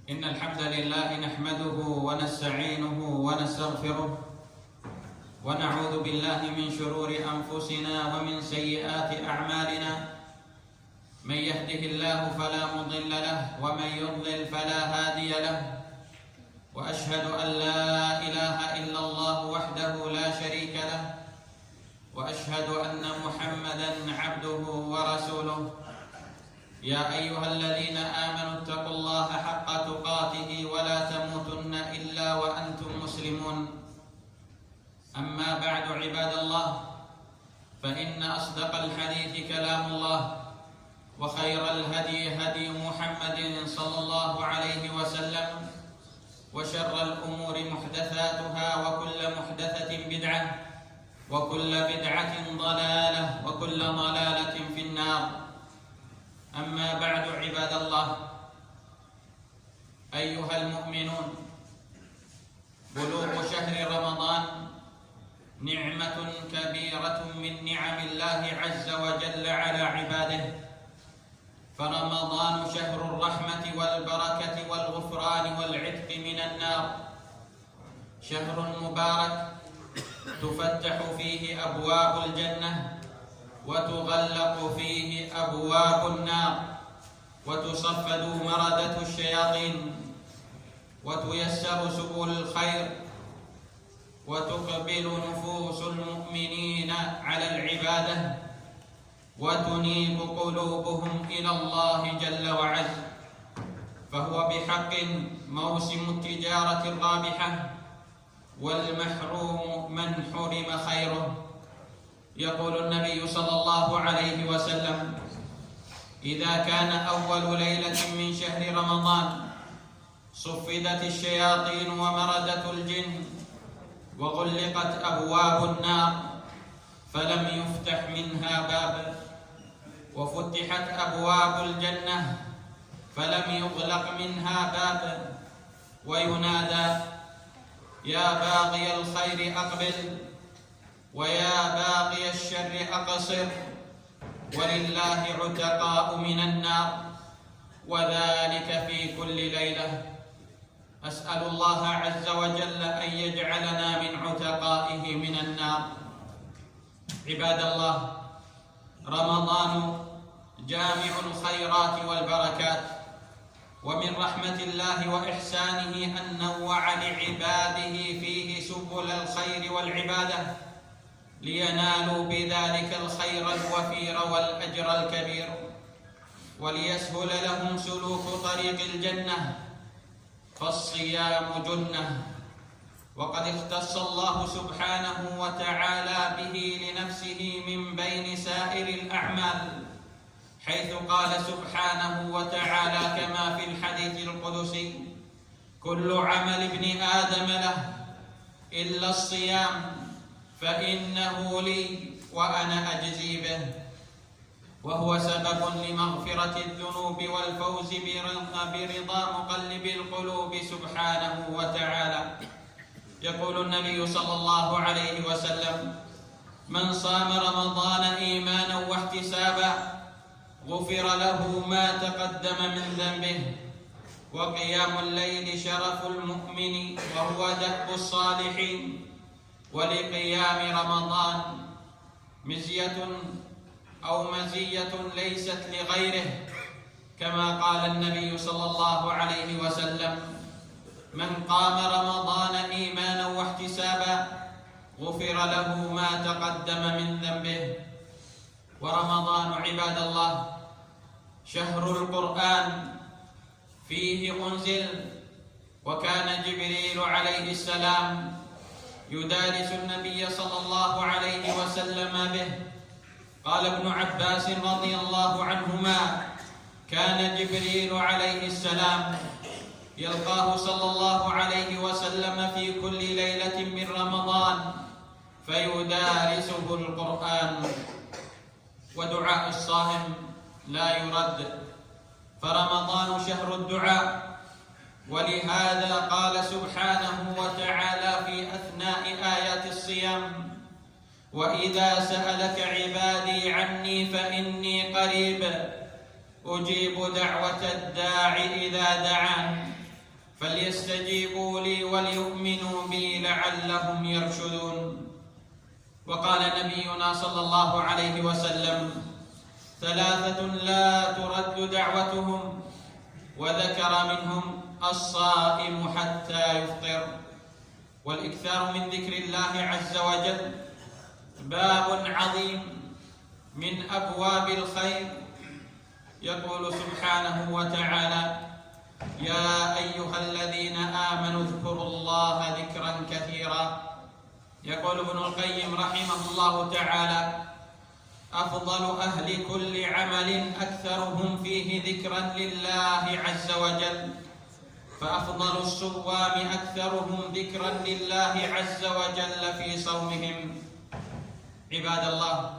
إن الحمد لله نحمده ونستعينه ونستغفره ونعوذ بالله من شرور أنفسنا ومن سيئات أعمالنا. من يهده الله فلا مضل له ومن يضلل فلا هادي له، وأشهد أن لا إله إلا الله وحده لا شريك له، وأشهد أن محمدا عبده ورسوله. يا أيها الذين آمنوا اتقوا الله حق تقاته ولا تموتن إلا وأنتم مسلمون. أما بعد عباد الله، فإن أصدق الحديث كلام الله، وخير الهدي هدي محمد صلى الله عليه وسلم، وشر الأمور محدثاتها، وكل محدثة بدعة، وكل بدعة ضلالة، وكل ضلالة في النار. أما بعد عباد الله، أيها المؤمنون، بلوغ شهر رمضان نعمة كبيرة من نعم الله عز وجل على عباده، فرمضان شهر الرحمة والبركة والغفران والعتق من النار، شهر مبارك تفتح فيه أبواب الجنة وتغلق فيه أبواب النار، وتصفد مردة الشياطين، وتيسر سبل الخير، وتقبل نفوس المؤمنين على العبادة، وتنيب قلوبهم إلى الله جل وعلا. فهو بحق موسم التجارة الرابحة، والمحروم من حرم خيره. يقول النبي صلى الله عليه وسلم: إذا كان أول ليلة من شهر رمضان صفدت الشياطين ومردت الجن وغلقت أبواب النار، فلم يفتح منها باب، وفتحت أبواب الجنة فلم يغلق منها باب، وينادى: يا باغي الخير أقبل، ويا باغي الشر أقصر، ولله عتقاء من النار، وذلك في كل ليلة. أسأل الله عز وجل أن يجعلنا من عتقائه من النار. عباد الله، رمضان جامع الخيرات والبركات، ومن رحمة الله وإحسانه أن نوع لعباده فيه سبل الخير والعبادة، لينالوا بذلك الخير الوفير والأجر الكبير، وليسهل لهم سلوك طريق الجنة، فالصيام جنة. وقد اختص الله سبحانه وتعالى به لنفسه من بين سائر الأعمال، حيث قال سبحانه وتعالى كما في الحديث القدسي: كل عمل ابن آدم له إلا الصيام فإنه لي وأنا أجزي به، وهو سبب لمغفرة الذنوب والفوز برضا مقلب القلوب سبحانه وتعالى. يقول النبي صلى الله عليه وسلم: من صام رمضان إيمانا واحتسابا غفر له ما تقدم من ذنبه. وقيام الليل شرف المؤمن وهو دأب الصالحين، ولقيام رمضان مزية ليست لغيره، كما قال النبي صلى الله عليه وسلم: من قام رمضان إيمانا واحتسابا غفر له ما تقدم من ذنبه. ورمضان عباد الله شهر القرآن، فيه أنزل، وكان جبريل عليه السلام يدارس النبي صلى الله عليه وسلم به. قال ابن عباس رضي الله عنهما: كان جبريل عليه السلام يلقاه صلى الله عليه وسلم في كل ليلة من رمضان فيدارسه القرآن. ودعاء الصائم لا يرد، فرمضان شهر الدعاء، ولهذا قال سبحانه وتعالى في أثناء آيات الصيام: وإذا سألك عبادي عني فإني قريب أجيب دعوة الداع إذا دعان فليستجيبوا لي وليؤمنوا بي لعلهم يرشدون. وقال نبينا صلى الله عليه وسلم: ثلاثة لا ترد دعوتهم، وذكر منهم الصائم حتى يفطر. والإكثار من ذكر الله عز وجل باب عظيم من أبواب الخير. يقول سبحانه وتعالى: يا أيها الذين آمنوا اذكروا الله ذكرا كثيرا. يقول ابن القيم رحمه الله تعالى: أفضل أهل كل عمل أكثرهم فيه ذكرا لله عز وجل، فأفضل الصوام أكثرهم ذكرا لله عز وجل في صومهم. عباد الله،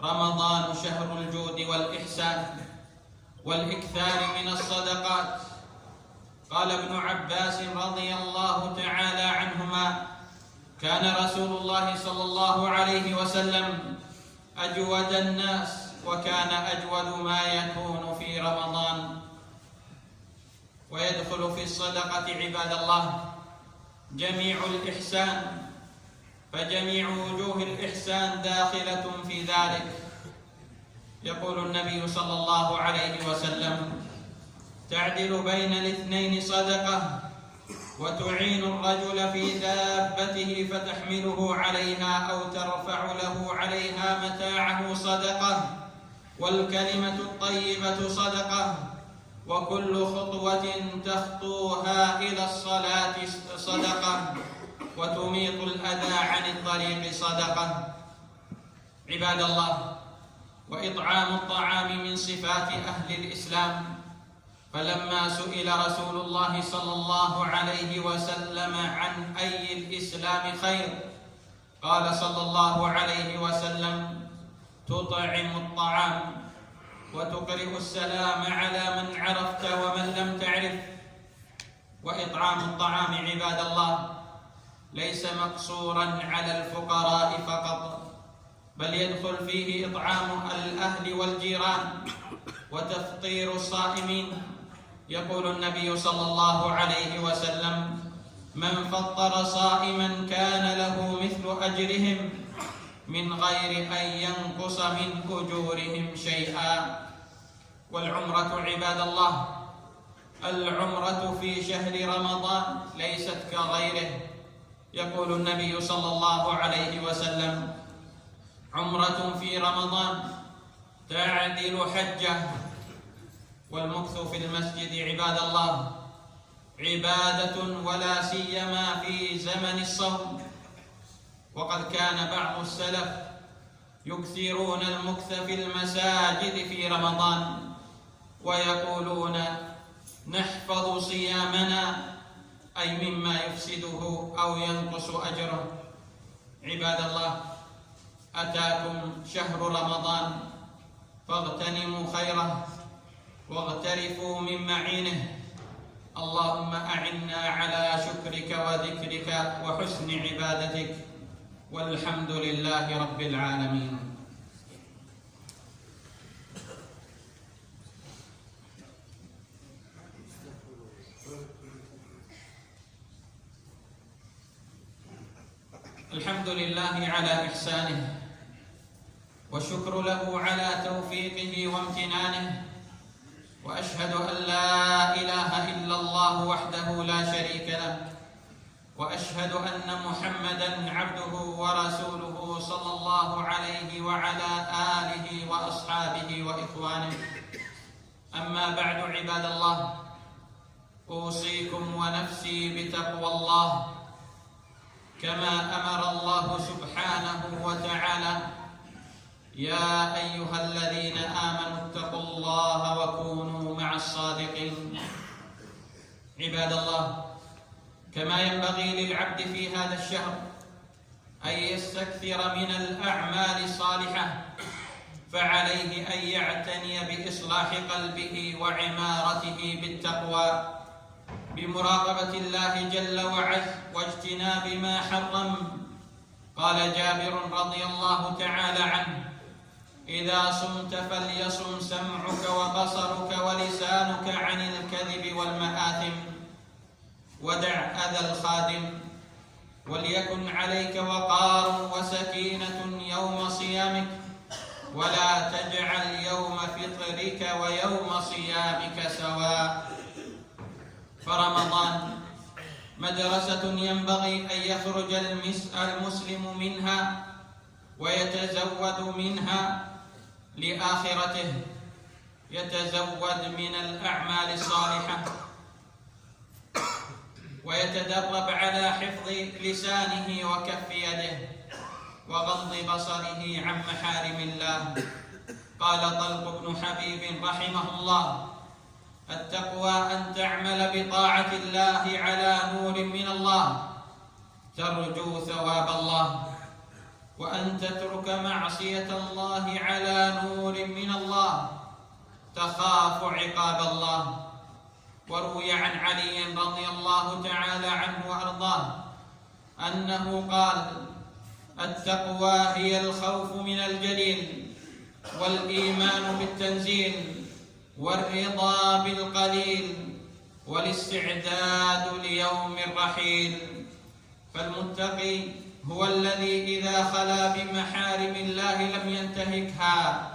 رمضان شهر الجود والإحسان والإكثار من الصدقات. قال ابن عباس رضي الله تعالى عنهما: كان رسول الله صلى الله عليه وسلم أجود الناس، وكان أجود ما يكون في رمضان. ويدخل في الصدقة عباد الله جميع الإحسان، فجميع وجوه الإحسان داخلة في ذلك. يقول النبي صلى الله عليه وسلم: تعدل بين الاثنين صدقة، وتعين الرجل في دابته فتحمله عليها أو ترفع له عليها متاعه صدقة، والكلمة الطيبة صدقة، وكل خطوة تخطوها إلى الصلاة صدقة، وتميط الأذى عن الطريق صدقة. عباد الله، وإطعام الطعام من صفات أهل الإسلام. فلما سئل رسول الله صلى الله عليه وسلم عن أي الإسلام خير، قال صلى الله عليه وسلم: تطعم الطعام، وتقرئ السلام على من عرفت ومن لم تعرف. وإطعام الطعام عباد الله ليس مقصورا على الفقراء فقط، بل يدخل فيه إطعام الأهل والجيران وتفطير الصائمين. يقول النبي صلى الله عليه وسلم: من فطر صائما كان له مثل أجرهم من غير أن ينقص من أجورهم شيئا. والعمرة عباد الله، العمرة في شهر رمضان ليست كغيره. يقول النبي صلى الله عليه وسلم: عمرة في رمضان تعدل حجة. والمكث في المسجد عباد الله عبادة، ولا سيما في زمن الصوم. وقد كان بعض السلف يكثرون المكث في المساجد في رمضان، ويقولون: نحفظ صيامنا، أي مما يفسده أو ينقص أجره. عباد الله، أتاكم شهر رمضان، فاغتنموا خيره واغترفوا من معينه. اللهم أعنا على شكرك وذكرك وحسن عبادتك، والحمد لله رب العالمين. الحمد لله على إحسانه، والشكر له على توفيقه وامتنانه، وأشهد أن لا إله إلا الله وحده لا شريك له، وأشهد أن محمدًا عبده ورسوله صلى الله عليه وعلى آله وأصحابه وإخوانه. أما بعد عباد الله، أوصيكم ونفسي بتقوى الله، كما أمر الله سبحانه وتعالى: يا أيها الذين آمنوا اتقوا الله وكونوا مع الصادقين. عباد الله، كما ينبغي للعبد في هذا الشهر أن يستكثر من الأعمال الصالحة، فعليه أن يعتني بإصلاح قلبه وعمارته بالتقوى، بمراقبة الله جل وعز واجتناب ما حرم. قال جابر رضي الله تعالى عنه: إذا صمت فليصم سمعك وبصرك ولسانك عن الكذب والمآثم. ودع أذى الخادم، وليكن عليك وقار وسكينة يوم صيامك، ولا تجعل يوم فطرك ويوم صيامك سواء. فرمضان مدرسة ينبغي أن يخرج المسلم منها ويتزود منها لآخرته، يتزود من الأعمال الصالحة، ويتدرب على حفظ لسانه وكف يده وغض بصره عن محارم الله. قال طلق بن حبيب رحمه الله: التقوى أن تعمل بطاعة الله على نور من الله ترجو ثواب الله، وأن تترك معصية الله على نور من الله تخاف عقاب الله. وروي عن علي رضي الله تعالى عنه وأرضاه أنه قال: التقوى هي الخوف من الجليل، والإيمان بالتنزيل، والرضا بالقليل، والاستعداد ليوم الرحيل. فالمتقي هو الذي إذا خلا بمحارم الله لم ينتهكها،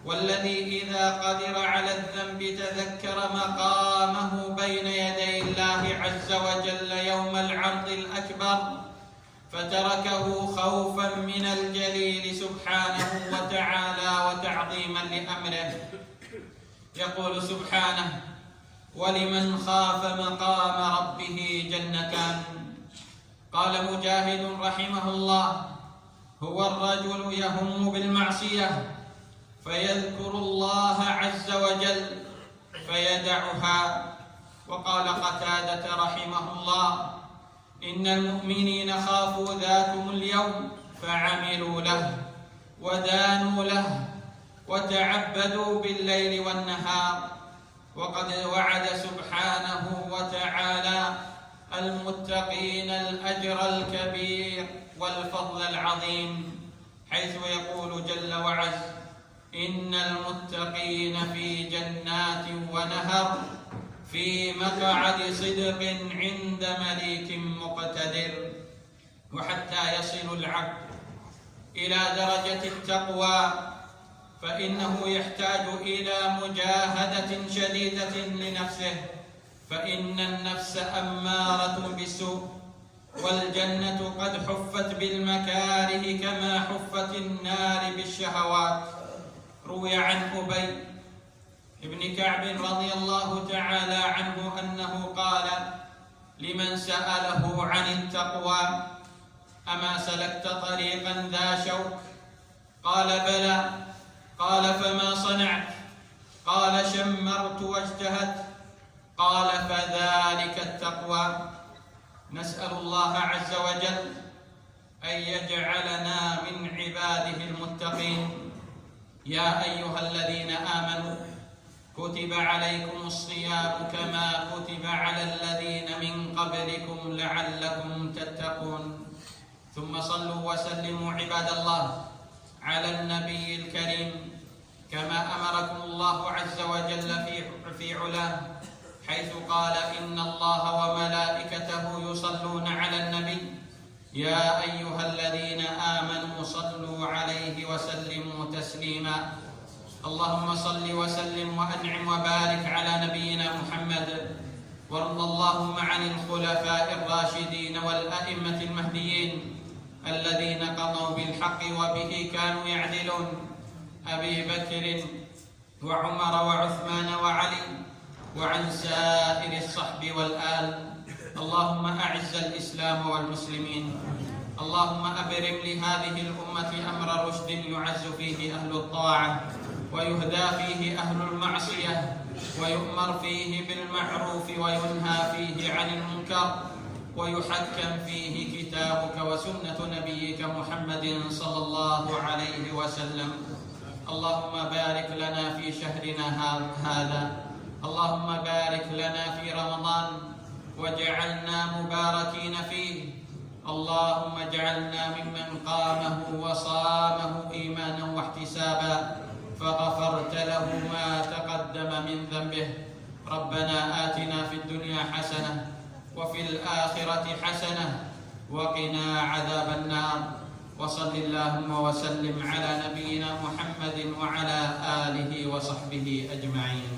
والذي إذا قدر على الذنب تذكر مقامه بين يدي الله عز وجل يوم العرض الأكبر فتركه خوفا من الجليل سبحانه وتعالى وتعظيما لأمره. يقول سبحانه: ولمن خاف مقام ربه جنتان. قال مجاهد رحمه الله: هو الرجل يهم بالمعصية فيذكر الله عز وجل فيدعها. وقال قتادة رحمه الله: إن المؤمنين خافوا ذاكم اليوم فعملوا له ودانوا له وتعبدوا بالليل والنهار. وقد وعد سبحانه وتعالى المتقين الأجر الكبير والفضل العظيم، حيث يقول جل وعز: إن المتقين في جنات ونهر في مقعد صدق عند مليك مقتدر. وحتى يصل العبد إلى درجة التقوى فإنه يحتاج إلى مجاهدة شديدة لنفسه، فإن النفس أمارة بالسوء، والجنة قد حفت بالمكاره كما حفت النار بالشهوات. روي عن أبي ابن كعب رضي الله تعالى عنه أنه قال لمن سأله عن التقوى: أما سلكت طريقا ذا شوك؟ قال: بلى. قال: فما صنعت؟ قال: شمرت واجتهدت. قال: فذلك التقوى. نسأل الله عز وجل أن يجعلنا من عباده المتقين. يا أيها الذين آمنوا كتب عليكم الصيام كما كتب على الذين من قبلكم لعلكم تتقون. ثم صلوا وسلموا عباد الله على النبي الكريم كما أمركم الله عز وجل في علاه، حيث قال: إن الله وملائكته يصلون على النبي يا أيها الذين آمنوا صلوا عليه وسلموا تسليما. اللهم صل وسلم وأنعم وبارك على نبينا محمد، وارض اللهم عن الخلفاء الراشدين والأئمة المهديين الذين قضوا بالحق وبه كانوا يعدلون: أبي بكر وعمر وعثمان وعلي، وعن سائر الصحب والآل. اللهم أعز الإسلام والمسلمين. اللهم أبرم لهذه الأمة أمر رشد يعز فيه أهل الطاعة ويهدى فيه أهل المعصية، ويؤمر فيه بالمعروف وينهى فيه عن المنكر، ويحكم فيه كتابك وسنة نبيك محمد صلى الله عليه وسلم. اللهم بارك لنا في شهرنا هذا، اللهم بارك لنا في رمضان واجعلنا مباركين فيه. اللهم اجعلنا ممن قامه وصامه إيمانا واحتسابا فغفرت له ما تقدم من ذنبه. ربنا آتنا في الدنيا حسنة وفي الآخرة حسنة وقنا عذاب النار. وصل اللهم وسلم على نبينا محمد وعلى آله وصحبه أجمعين.